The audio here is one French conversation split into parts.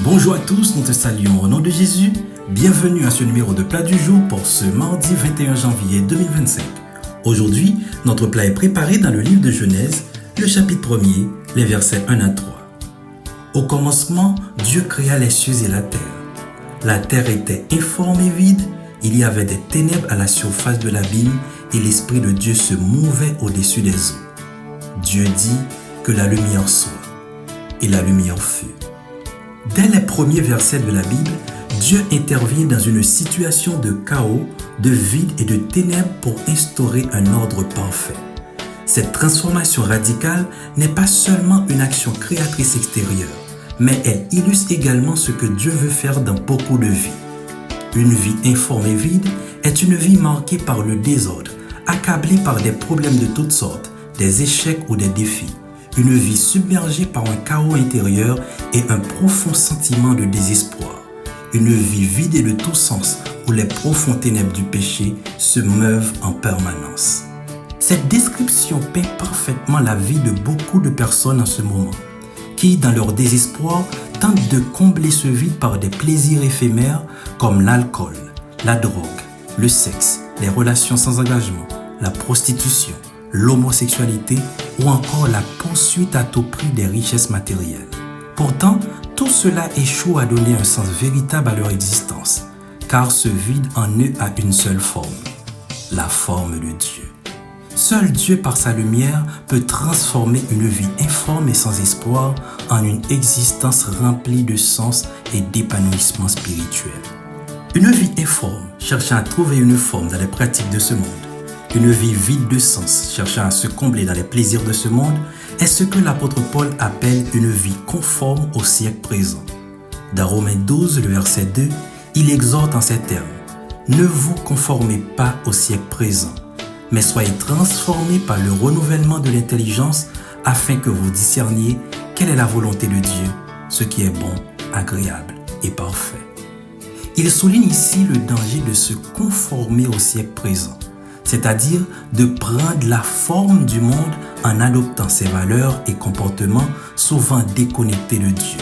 Bonjour à tous, nous te saluons au nom de Jésus. Bienvenue à ce numéro de plat du jour pour ce mardi 21 janvier 2025. Aujourd'hui, notre plat est préparé dans le livre de Genèse, le chapitre 1er, les versets 1 à 3. Au commencement, Dieu créa les cieux et la terre. La terre était informe et vide, il y avait des ténèbres à la surface de l'abîme et l'Esprit de Dieu se mouvait au-dessus des eaux. Dieu dit que la lumière soit, et la lumière fut. Dès les premiers versets de la Bible, Dieu intervient dans une situation de chaos, de vide et de ténèbres pour instaurer un ordre parfait. Cette transformation radicale n'est pas seulement une action créatrice extérieure, mais elle illustre également ce que Dieu veut faire dans beaucoup de vies. Une vie informe et vide est une vie marquée par le désordre, accablée par des problèmes de toutes sortes, des échecs ou des défis. Une vie submergée par un chaos intérieur et un profond sentiment de désespoir. Une vie vidée de tout sens où les profondes ténèbres du péché se meuvent en permanence. Cette description peint parfaitement la vie de beaucoup de personnes en ce moment, qui, dans leur désespoir, tentent de combler ce vide par des plaisirs éphémères comme l'alcool, la drogue, le sexe, les relations sans engagement, la prostitution, l'homosexualité ou encore la poursuite à tout prix des richesses matérielles. Pourtant, tout cela échoue à donner un sens véritable à leur existence, car ce vide en eux a une seule forme, la forme de Dieu. Seul Dieu, par sa lumière, peut transformer une vie informe et sans espoir en une existence remplie de sens et d'épanouissement spirituel. Une vie informe, cherchant à trouver une forme dans les pratiques de ce monde, une vie vide de sens, cherchant à se combler dans les plaisirs de ce monde, est ce que l'apôtre Paul appelle une vie conforme au siècle présent. Dans Romains 12, le verset 2, il exhorte en ces termes « Ne vous conformez pas au siècle présent, mais soyez transformés par le renouvellement de l'intelligence afin que vous discerniez quelle est la volonté de Dieu, ce qui est bon, agréable et parfait. » Il souligne ici le danger de se conformer au siècle présent, c'est-à-dire de prendre la forme du monde en adoptant ses valeurs et comportements souvent déconnectés de Dieu.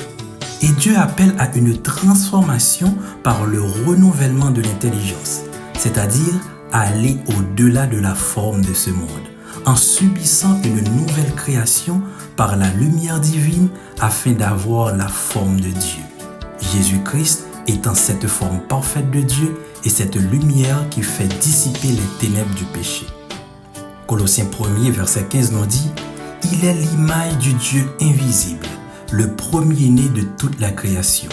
Et Dieu appelle à une transformation par le renouvellement de l'intelligence, c'est-à-dire à aller au-delà de la forme de ce monde, en subissant une nouvelle création par la lumière divine afin d'avoir la forme de Dieu. Jésus-Christ étant cette forme parfaite de Dieu et cette lumière qui fait dissiper les ténèbres du péché. Colossiens 1er, verset 15 nous dit « Il est l'image du Dieu invisible, le premier-né de toute la création. »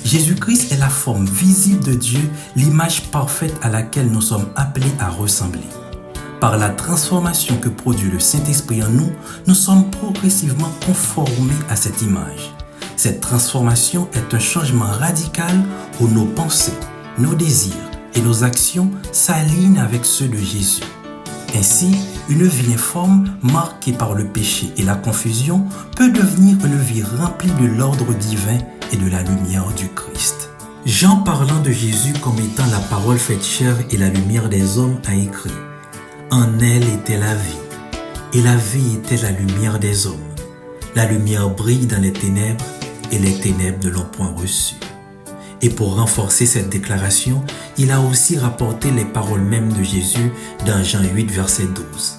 Jésus-Christ est la forme visible de Dieu, l'image parfaite à laquelle nous sommes appelés à ressembler. Par la transformation que produit le Saint-Esprit en nous, nous sommes progressivement conformés à cette image. Cette transformation est un changement radical où nos pensées, nos désirs et nos actions s'alignent avec ceux de Jésus. Ainsi, une vie informe, marquée par le péché et la confusion, peut devenir une vie remplie de l'ordre divin et de la lumière du Christ. Jean, parlant de Jésus comme étant la parole faite chair et la lumière des hommes, a écrit « En elle était la vie, et la vie était la lumière des hommes. La lumière brille dans les ténèbres, et les ténèbres ne l'ont point reçue. » Et pour renforcer cette déclaration, il a aussi rapporté les paroles mêmes de Jésus dans Jean 8, verset 12.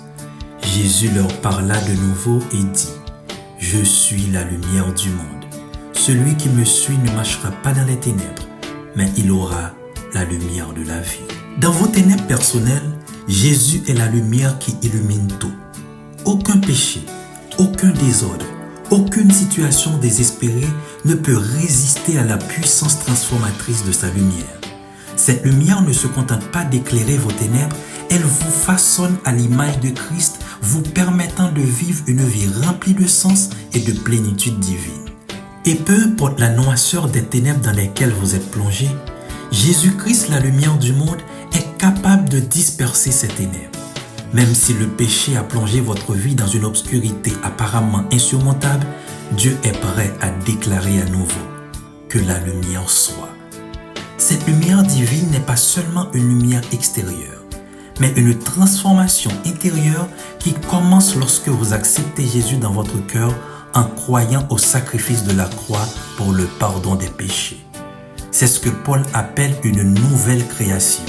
Jésus leur parla de nouveau et dit « Je suis la lumière du monde. Celui qui me suit ne marchera pas dans les ténèbres, mais il aura la lumière de la vie. » Dans vos ténèbres personnelles, Jésus est la lumière qui illumine tout. Aucun péché, aucun désordre, aucune situation désespérée ne peut résister à la puissance transformatrice de sa lumière. Cette lumière ne se contente pas d'éclairer vos ténèbres, elle vous façonne à l'image de Christ, vous permettant de vivre une vie remplie de sens et de plénitude divine. Et peu importe la noirceur des ténèbres dans lesquelles vous êtes plongé, Jésus-Christ, la lumière du monde, est capable de disperser ces ténèbres. Même si le péché a plongé votre vie dans une obscurité apparemment insurmontable, Dieu est prêt à déclarer à nouveau que la lumière soit. Cette lumière divine n'est pas seulement une lumière extérieure, mais une transformation intérieure qui commence lorsque vous acceptez Jésus dans votre cœur en croyant au sacrifice de la croix pour le pardon des péchés. C'est ce que Paul appelle une nouvelle création.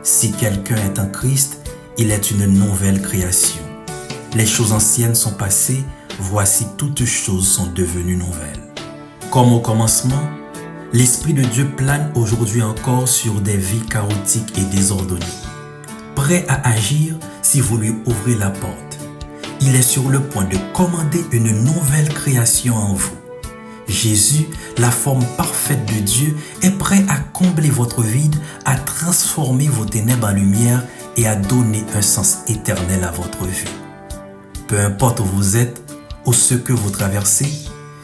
Si quelqu'un est en Christ, il est une nouvelle création. Les choses anciennes sont passées, voici toutes choses sont devenues nouvelles. Comme au commencement, l'Esprit de Dieu plane aujourd'hui encore sur des vies chaotiques et désordonnées, prêt à agir si vous lui ouvrez la porte. Il est sur le point de commander une nouvelle création en vous. Jésus, la forme parfaite de Dieu, est prêt à combler votre vide, à transformer vos ténèbres en lumière et à donner un sens éternel à votre vie. Peu importe où vous êtes ou ce que vous traversez,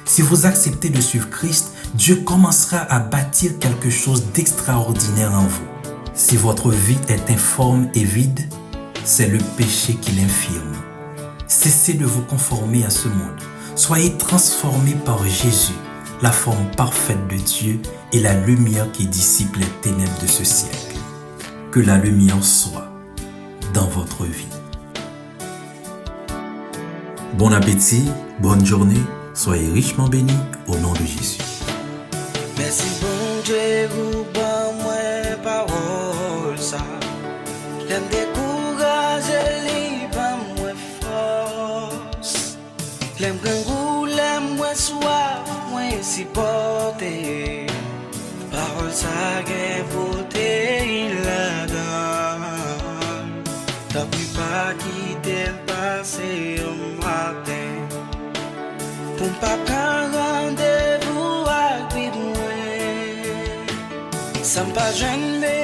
si vous acceptez de suivre Christ, Dieu commencera à bâtir quelque chose d'extraordinaire en vous. Si votre vie est informe et vide, c'est le péché qui l'infirme. Cessez de vous conformer à ce monde. Soyez transformés par Jésus, la forme parfaite de Dieu et la lumière qui dissipe les ténèbres de ce siècle. Que la lumière soit dans votre vie. Bon appétit, bonne journée, soyez richement bénis au nom de Jésus. Merci bon Dieu pour bon moi parole ça. L'aime décourager li pas moi force. L'aime quand l'aime moi soif moi supporter. Parole ça gain beauté la donne. T'as pu pas quitter le passé au matin. Pour pas prendre rendez-vous avec moi. Ça me pas gêné.